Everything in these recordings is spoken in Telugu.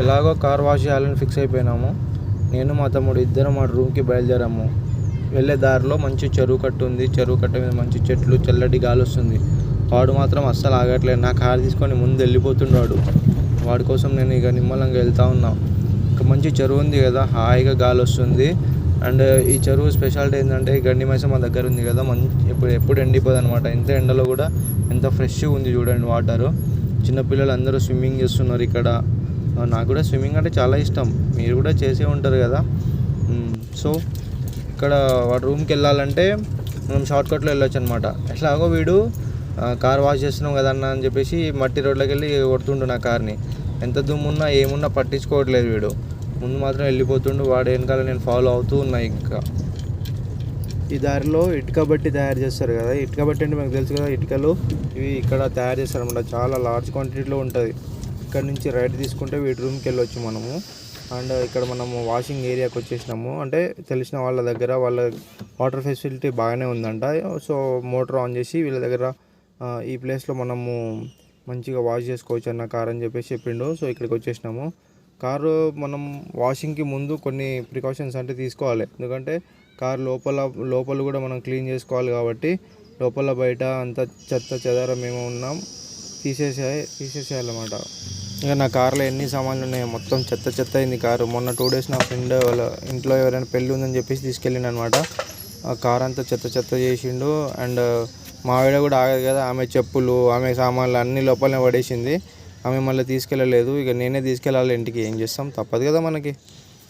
ఎలాగో కార్ వాష్ చేయాలని ఫిక్స్ అయిపోయినాము. నేను మా తమ్ముడు ఇద్దరం మా రూమ్కి బయలుదేరాము. వెళ్ళే దారిలో మంచి చెరువు కట్టు ఉంది. చెరువు కట్ట మీద మంచి చెట్లు, చల్లటి గాలి వస్తుంది. వాడు మాత్రం అస్సలు ఆగట్లేదు. నా కారు తీసుకొని ముందు వెళ్ళిపోతున్నాడు. వాడి కోసం నేను ఇక నిమ్మలంగా వెళ్తూ ఉన్నా. ఇక మంచి చెరువు ఉంది కదా, హాయిగా గాలి వస్తుంది. అండ్ ఈ చెరువు స్పెషాలిటీ ఏంటంటే గండి మైసమ్మ మా దగ్గర ఉంది కదా, ఎప్పుడు ఎండిపోదు అనమాట. ఎంత ఎండలో కూడా ఎంత ఫ్రెష్గా ఉంది చూడండి వాటరు. చిన్నపిల్లలు అందరూ స్విమ్మింగ్ చేస్తున్నారు ఇక్కడ. నాకు కూడా స్విమ్మింగ్ అంటే చాలా ఇష్టం. మీరు కూడా చేసే ఉంటారు కదా. సో ఇక్కడ వాడు రూమ్కి వెళ్ళాలంటే మనం షార్ట్కట్లో వెళ్ళొచ్చు అనమాట. ఎట్లాగో వీడు కార్ వాష్ చేస్తున్నాం కదన్నా అని చెప్పేసి మట్టి రోడ్లోకి వెళ్ళి కొడుతుండు నా కార్ని. ఎంత దుమ్మున్నా ఏమున్నా పట్టించుకోవట్లేదు వీడు. ముందు మాత్రం వెళ్ళిపోతుండు. వాడు వెనకాల నేను ఫాలో అవుతూ ఉన్నా. ఇంకా ఈ దారిలో ఇటుక బట్టి తయారు చేస్తారు కదా. ఇటుక బట్టి అంటే మనకు తెలుసు కదా, ఇటుకలు ఇవి ఇక్కడ తయారు చేస్తారు అనమాట. చాలా లార్జ్ క్వాంటిటీలో ఉంటుంది. ఇక్కడ నుంచి రైట్ తీసుకుంటే వీటి రూమ్కి వెళ్ళొచ్చు మనము. అండ్ ఇక్కడ మనము వాషింగ్ ఏరియాకి వచ్చేసినాము. అంటే తెలిసిన వాళ్ళ దగ్గర వాళ్ళ వాటర్ ఫెసిలిటీ బాగానే ఉందంట. సో మోటార్ ఆన్ చేసి వీళ్ళ దగ్గర ఈ ప్లేస్లో మనము మంచిగా వాష్ చేసుకోవచ్చు అన్న కార్ అని చెప్పేసి చెప్పిండు. సో ఇక్కడికి వచ్చేసినాము. కారు మనం వాషింగ్కి ముందు కొన్ని ప్రికాషన్స్ అంటే తీసుకోవాలి. ఎందుకంటే కారు లోపల కూడా మనం క్లీన్ చేసుకోవాలి. కాబట్టి లోపల బయట అంత చెత్త చెదారం ఏమో ఉన్నాం తీసేసేయాలన్నమాట. ఇంకా నా కార్లో ఎన్ని సామాన్లు ఉన్నాయో మొత్తం చెత్త అయింది కారు. మొన్న 2 days నా ఫ్రెండ్ వాళ్ళ ఇంట్లో ఎవరైనా పెళ్ళి ఉందని చెప్పేసి తీసుకెళ్ళిండు అనమాట. ఆ కార్ అంతా చెత్త చేసిండు. అండ్ మా ఆవిడ కూడా ఆగదు కదా, ఆమె చెప్పులు, ఆమె సామాన్లు అన్నీ లోపలనే పడేసింది. ఆమె మళ్ళీ తీసుకెళ్ళలేదు. ఇక నేనే తీసుకెళ్ళాలి ఇంటికి. ఏం చేస్తాం, తప్పదు కదా మనకి.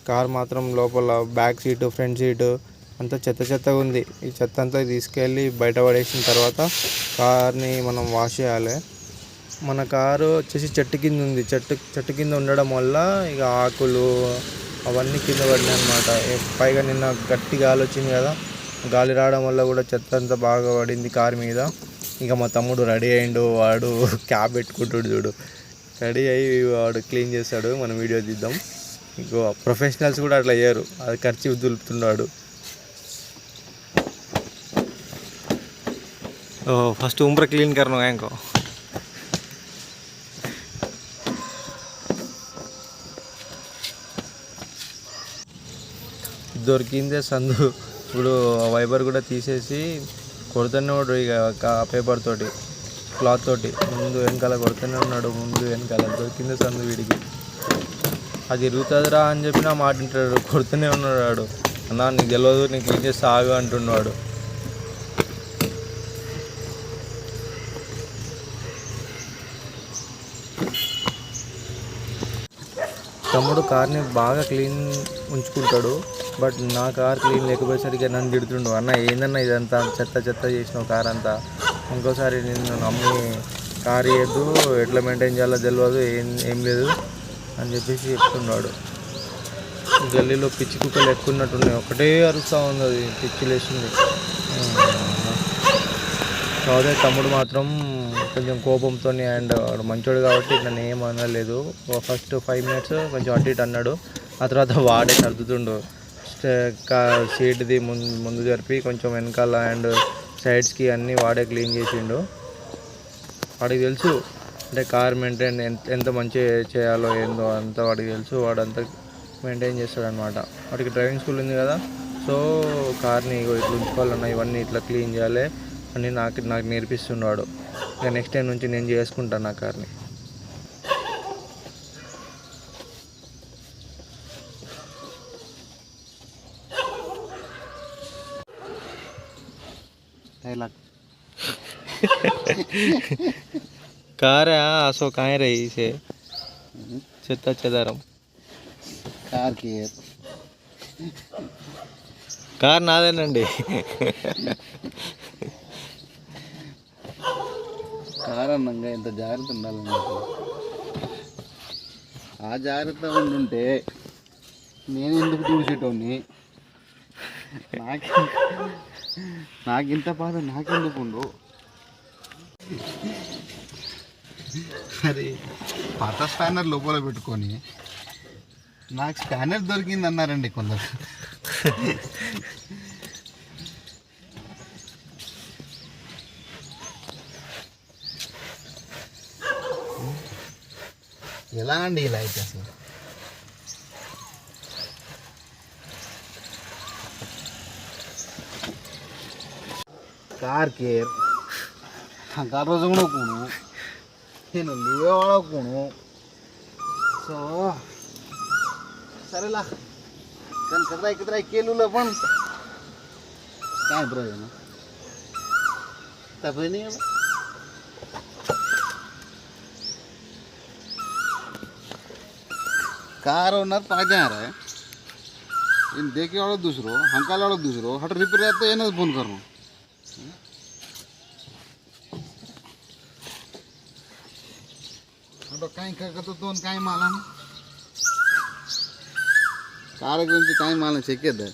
కార్ మాత్రం లోపల బ్యాక్ సీటు, ఫ్రంట్ సీటు అంతా చెత్తగా ఉంది. ఈ చెత్త అంతా తీసుకెళ్ళి బయట పడేసిన తర్వాత కార్ని మనం వాష్ చేయాలి. మన కారు వచ్చేసి చెట్టు కింద ఉంది. చెట్టు కింద ఉండడం వల్ల ఇక ఆకులు అవన్నీ కింద పడినాయి అనమాట. పైగా నిన్న గట్టి గాలి వచ్చింది కదా, గాలి రావడం వల్ల కూడా చెత్త అంతా బాగా పడింది కారు మీద. ఇంకా మా తమ్ముడు రెడీ అయ్యిండు. వాడు క్యాప్ పెట్టుకుంటాడు చూడు. రెడీ అయ్యి వాడు క్లీన్ చేస్తాడు. మనం వీడియో తీద్దాం. ఇంకో ప్రొఫెషనల్స్ కూడా అట్లా అయ్యారు. అది ఖర్చు దులుపుతున్నాడు. ఫస్ట్ उम्र क्लीन करना है इनको. దొరికిందే సందు. ఇప్పుడు వైబర్ కూడా తీసేసి కొడుతూనే ఉన్నాడు. ఇక పేపర్ తోటి, క్లాత్ తోటి ముందు వెనకాల కొడుతూనే ఉన్నాడు. ముందు వెనకాల దొరికిందే సందు వీడికి. అది ఇరుగుతుందిరా అని చెప్పినా మాట వింటాడు. కొడుతూనే ఉన్నాడు. అన్నా నీకు తెలియదు, నీకు క్లీన్ చేస్తే ఆగు అంటున్నాడు. తమ్ముడు కార్ని బాగా క్లీన్ ఉంచుకుంటాడు. బట్ నా కార్ క్లీన్ లేకపోయేసరికి నన్ను తిడుతుండు. అన్న ఏందన్నా ఇదంతా చెత్త చేసినావు కార్ అంతా, ఇంకోసారి నిన్ను నమ్మి కార్ ఇవ్వద్దు, ఎట్లా మెయింటైన్ చేయాలో తెలియదు, ఏం లేదు అని చెప్పేసి చెప్తున్నాడు. గల్లీలో పిచ్చి కుక్కలు ఎక్కున్నట్టున్నాయి. ఒకటే అరుస్తూ ఉంది. అది పిచ్చి లేచింది. కాకపోతే తమ్ముడు మాత్రం కొంచెం కోపంతో, అండ్ వాడు మంచోడు కాబట్టి నన్ను ఏం అనలేదు. ఫస్ట్ 5 minutes కొంచెం అటు ఇటు అన్నాడు. ఆ తర్వాత వాడే సర్దుతుండు. సీట్ది ముందు జరిపి కొంచెం వెనకాల అండ్ సైడ్స్కి అన్నీ వాడే క్లీన్ చేసిండు. వాడికి తెలుసు అంటే కార్ మెయింటైన్ ఎంత మంచిగా చేయాలో ఏందో అంతా వాడికి తెలుసు. వాడంతా మెయింటైన్ చేస్తాడనమాట. వాడికి డ్రైవింగ్ స్కూల్ ఉంది కదా. సో కార్ని ఇట్లా ఉంచుకోవాలన్నా, ఇవన్నీ ఇట్లా క్లీన్ చేయాలి అని నాకు నేర్పిస్తున్నాడు. ఇక నెక్స్ట్ టైం నుంచి నేను చేసుకుంటాను నా కార్ని. कार असो कहाँ रही से చెత్త చెదారం కార్ నాదేనండి. కార్ అన్నంగా ఎంత జాగ్రత్త ఉండాలండి. ఆ జాగ్రత్త ఉండుంటే నేను ఎందుకు చూసేటోని. నాకింత బాధ నాకెందుకు ఉండు. మరి పాత స్పానర్ లోపల పెట్టుకొని నాకు స్పానర్ దొరికింది అన్నారండి కొందరు. ఎలా అండి ఇలా అయితే అసలు कार केर कार రోజు కూడా కొను నేను లివే వాడ కొను సో సరేలా కానీ కదరా కేలులో पण काय ब्रो है ना तब नहीं है कार ओनर पागे आ रहा है इन देखे वालों दूसरो हंकाल वालों दूसरो हट रिपेयर आते हैं ना फोन करो हटो कहीं करके तो कहीं मालूम कार गुరించి कहीं मालूम చెక్కేద్దా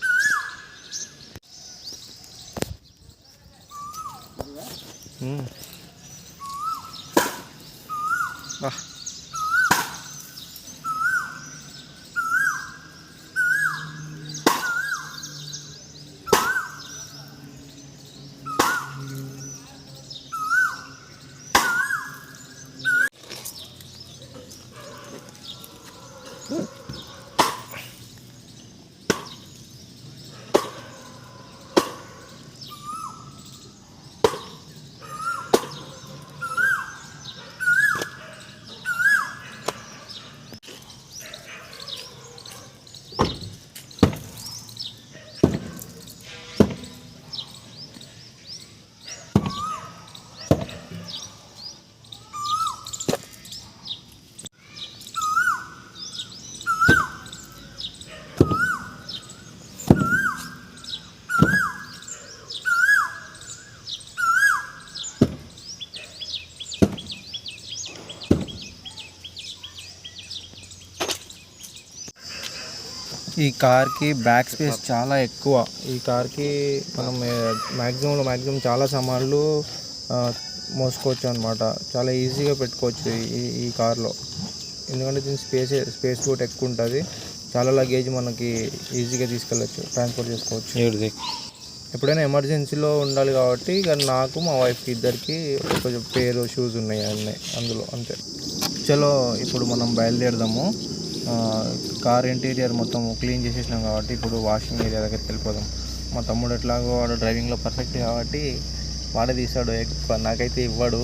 ఈ కార్కి బ్యాక్ స్పేస్ చాలా ఎక్కువ. ఈ కార్కి మనం మ్యాక్సిమం చాలా సామాన్లు మోసుకోవచ్చు అనమాట. చాలా ఈజీగా పెట్టుకోవచ్చు ఈ కార్లో. ఎందుకంటే దీని స్పేస్ కూడా ఎక్కువ ఉంటుంది. చాలా లగేజ్ మనకి ఈజీగా తీసుకెళ్ళచ్చు, ట్రాన్స్పోర్ట్ చేసుకోవచ్చు. ఎప్పుడైనా ఎమర్జెన్సీలో ఉండాలి కాబట్టి ఇక నాకు మా వైఫ్కి ఇద్దరికి కొంచెం పేరు షూస్ ఉన్నాయి అందులో అంతే. చలో ఇప్పుడు మనం బయలుదేరదాము. కార్ ఇంటీరియర్ మొత్తం క్లీన్ చేసేసినాం కాబట్టి ఇప్పుడు వాషింగ్ ఏరియా దగ్గరికి వెళ్ళిపోదాం. మా తమ్ముడు ఎట్లాగో వాడు డ్రైవింగ్లో పర్ఫెక్ట్ కాబట్టి వాడే తీసాడు, నాకైతే ఇవ్వడు.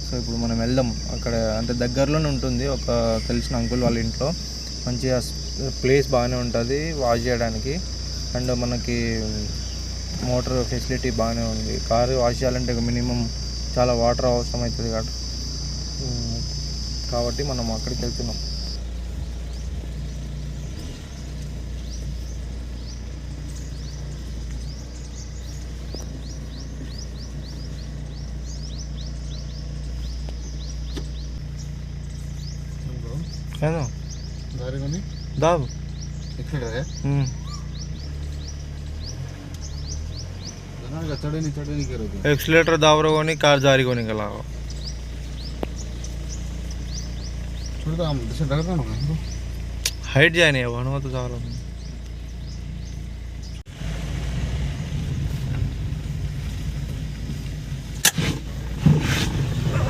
సో ఇప్పుడు మనం వెళ్దాం. అక్కడ అంటే దగ్గరలోనే ఉంటుంది ఒక తెలిసిన అంకుల్ వాళ్ళ ఇంట్లో. మంచిగా ప్లేస్ బాగానే ఉంటుంది వాష్ చేయడానికి. అండ్ మనకి మోటార్ ఫెసిలిటీ బాగానే ఉంది. కారు వాష్ చేయాలంటే మినిమం చాలా వాటర్ అవసరం అవుతుంది కాబట్టి మనం అక్కడికి వెళ్తున్నాం. दाब एक्सीलेटर दाब रहो नहीं कार जारी को निकला हाइट जाए नहीं है तो जा रहा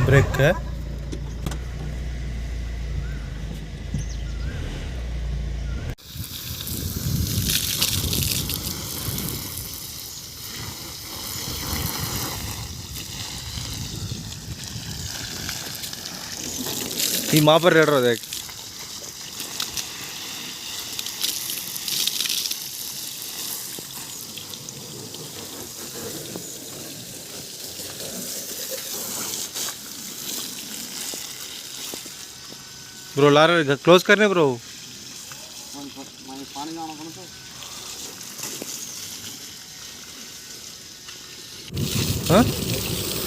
ब्रेक है ಈ ಮಾಪರ್ ರೇಡ್ರ ದೇख ब्रो ला रहे क्लोज करने ब्रो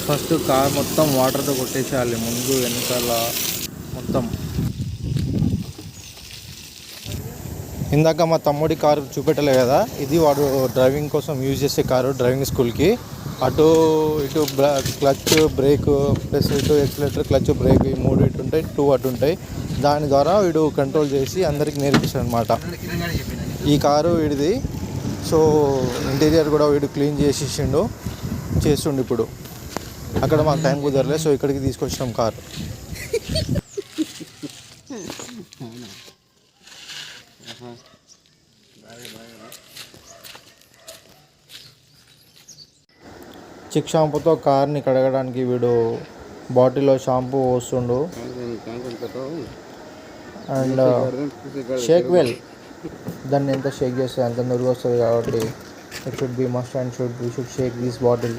ఫస్ట్ కార్ మొత్తం వాటర్తో కొట్టేసేయాలి, ముందు వెనకాల మొత్తం. ఇందాక మా తమ్ముడి కారు చూపెట్టలే కదా, ఇది వాడు డ్రైవింగ్ కోసం యూజ్ చేసే కారు, డ్రైవింగ్ స్కూల్కి. అటు ఇటు క్లచ్ బ్రేక్ ప్లస్ ఇటు ఎక్సిలేటర్ క్లచ్ బ్రేక్ ఈ మూడు ఇటు ఉంటాయి, 2 అటు ఉంటాయి. దాని ద్వారా వీడు కంట్రోల్ చేసి అందరికి నేర్పిస్తాడు అనమాట. ఈ కారు వీడిది. సో ఇంటీరియర్ కూడా వీడు క్లీన్ చేసేసిండు, చేస్తుండు. ఇప్పుడు అక్కడ మాకు టైం కుదరలే, సో ఇక్కడికి తీసుకొచ్చినాం కారు. చిక్ షాంపూతో కార్ని కడగడానికి వీడు బాటిల్లో షాంపూ పోస్తుండు. అండ్ షేక్ వెల్, దాన్ని ఎంత షేక్ చేస్తే అంత నురుగు వస్తుంది కాబట్టి it should be must and we should shake this bottle.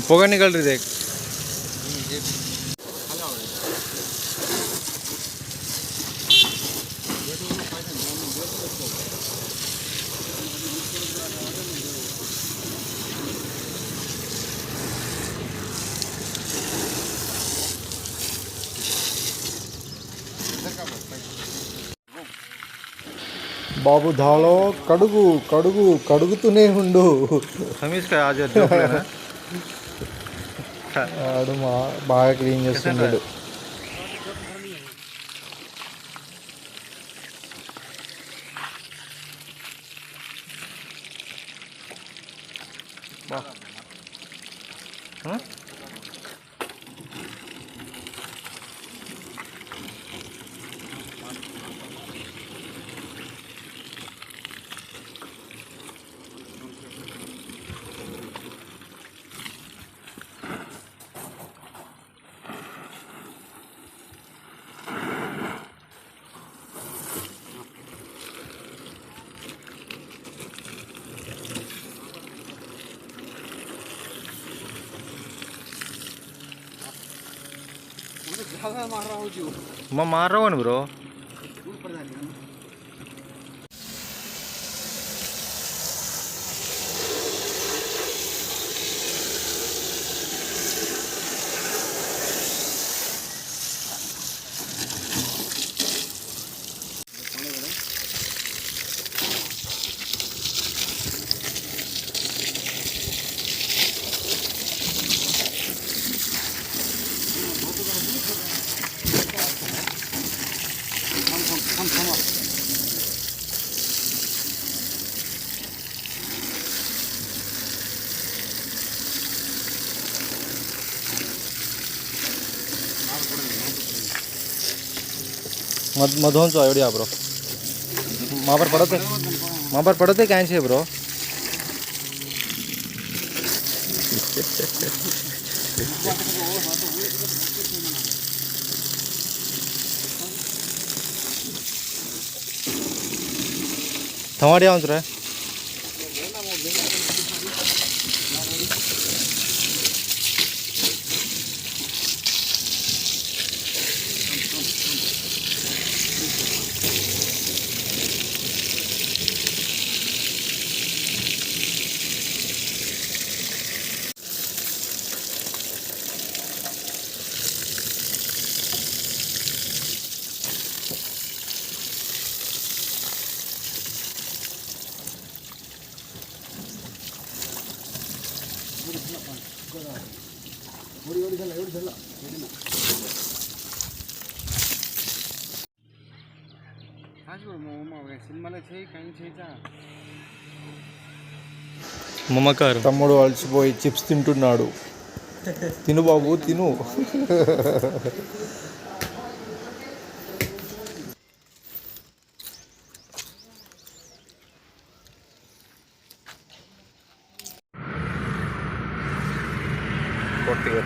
పొగ निकल रही देख. బాబు ధాలో కడుగు కడుగు కడుగుతూనే ఉండు. ఆడు బాగా క్లీన్ చేస్తున్నాడు. मैं मार रहा हूँ ना ब्रो. मधुन सो आइडिया ब्रो. वहाँ पर पड़ते कहाँ से ब्रो. थमाड़िया अंतरा మమకారం. తమ్ముడు అలసిపోయి చిప్స్ తింటున్నాడు. తిను బాబు తిను. కొట్టిగా